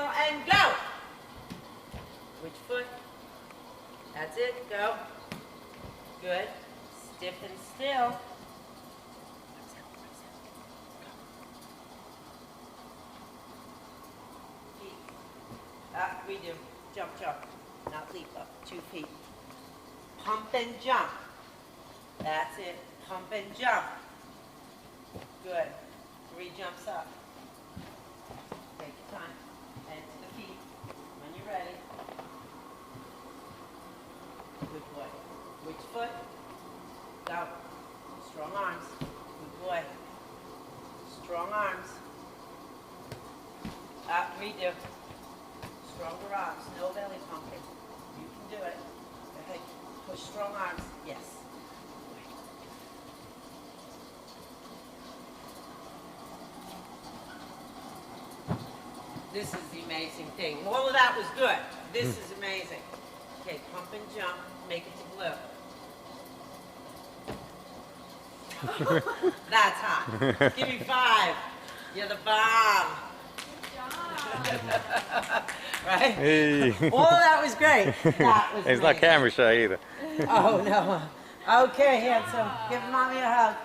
still, and go. Which foot? That's it, go. Good. Stiff and still. Feet. Redo. Jump, jump. Not leap up. 2 feet. Pump and jump. That's it. Pump and jump. Good. 3 jumps up. Take your time. And to the feet. When you're ready. Good boy. Which foot? Go. Strong arms. Good boy. Strong arms. Up. Redo. Stronger arms. No belly pumping. You can do it. Go ahead. Push strong arms. Yes. This is the amazing thing. All of that was good. This is amazing. Okay, pump and jump. Make it to blue. That's hot. Give me 5. You're the bomb. Right? Hey. All of that was great. That was It's not amazing. camera shy either. Oh, no. Okay, handsome. Give mommy a hug.